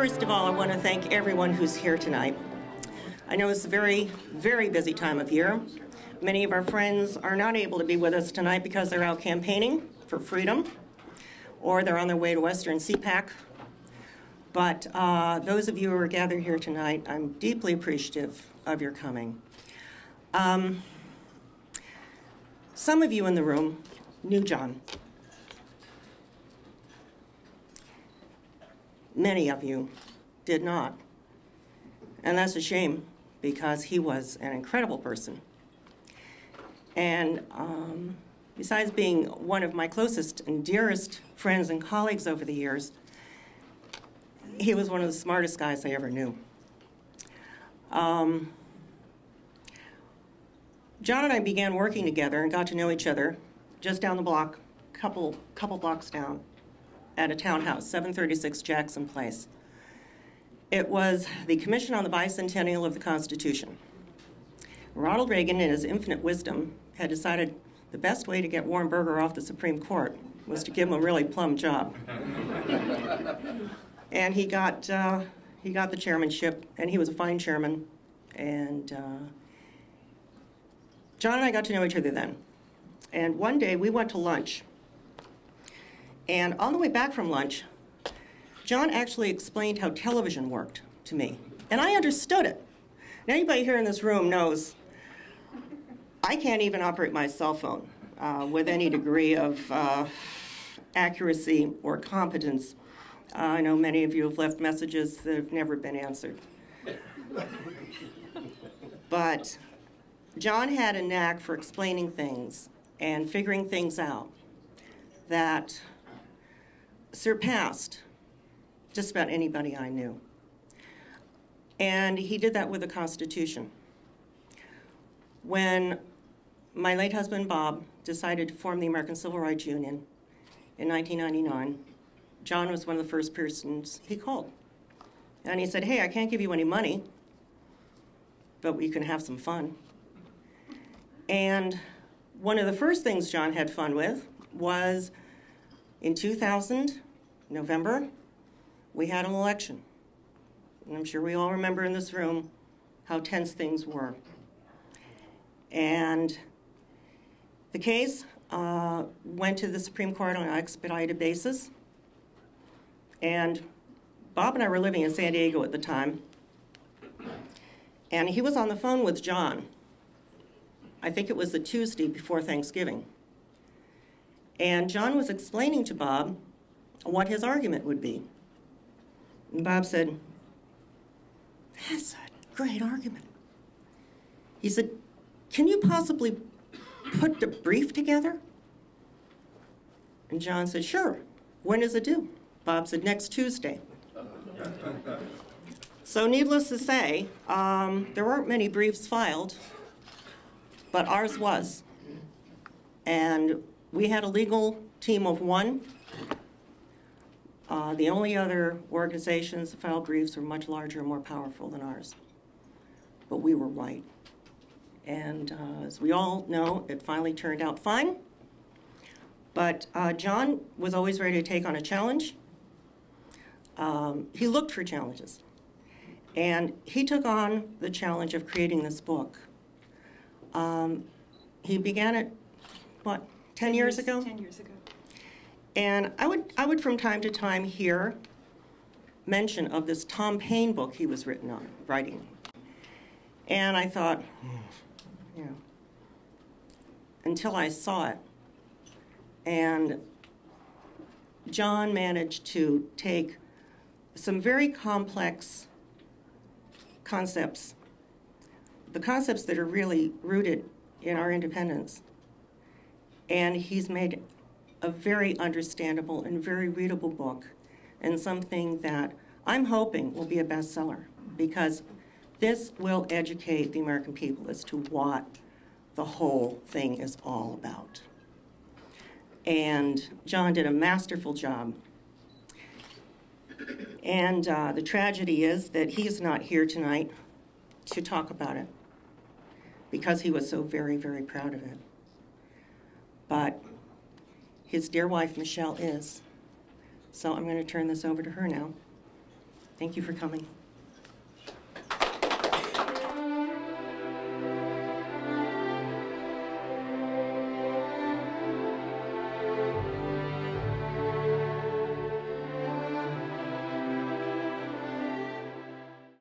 First of all, I want to thank everyone who's here tonight. I know it's a very, very busy time of year. Many of our friends are not able to be with us tonight because they're out campaigning for freedom, or they're on their way to Western CPAC. But those of you who are gathered here tonight, I'm deeply appreciative of your coming. Some of you in the room knew John. Many of you did not. And that's a shame, because he was an incredible person. And besides being one of my closest and dearest friends and colleagues over the years, he was one of the smartest guys I ever knew. John and I began working together and got to know each other just down the block, couple blocks down, at a townhouse, 736 Jackson Place. It was the Commission on the Bicentennial of the Constitution. Ronald Reagan, in his infinite wisdom, had decided the best way to get Warren Burger off the Supreme Court was to give him a really plum job. And he got the chairmanship, and he was a fine chairman. And John and I got to know each other then. And one day we went to lunch. And on the way back from lunch, John actually explained how television worked to me. And I understood it. And anybody here in this room knows I can't even operate my cell phone with any degree of accuracy or competence. I know many of you have left messages that have never been answered. But John had a knack for explaining things and figuring things out that surpassed just about anybody I knew. And he did that with the Constitution. When my late husband, Bob, decided to form the American Civil Rights Union in 1999, John was one of the first persons he called. And he said, hey, I can't give you any money, but we can have some fun. And one of the first things John had fun with was in 2000, November, we had an election. And I'm sure we all remember in this room how tense things were. And the case went to the Supreme Court on an expedited basis. And Bob and I were living in San Diego at the time. And he was on the phone with John. I think it was the Tuesday before Thanksgiving. And John was explaining to Bob what his argument would be. And Bob said, that's a great argument. He said, can you possibly put the brief together? And John said, sure. When is it due? Bob said, next Tuesday. So needless to say, there weren't many briefs filed, but ours was. And we had a legal team of one. The only other organizations that filed briefs were much larger and more powerful than ours. But we were right. And as we all know, it finally turned out fine. But John was always ready to take on a challenge. He looked for challenges. And he took on the challenge of creating this book. He began it, what, 10 years ago? 10 years ago. And I would from time to time hear mention of this Tom Paine book he was writing. And I thought, you know, until I saw it. And John managed to take some very complex concepts, the concepts that are really rooted in our independence, and he's made a very understandable and very readable book, and something that I'm hoping will be a bestseller, because this will educate the American people as to what the whole thing is all about. And John did a masterful job. And the tragedy is that he's not here tonight to talk about it, because he was so very, very proud of it. But his dear wife, Michelle, is. So I'm going to turn this over to her now. Thank you for coming.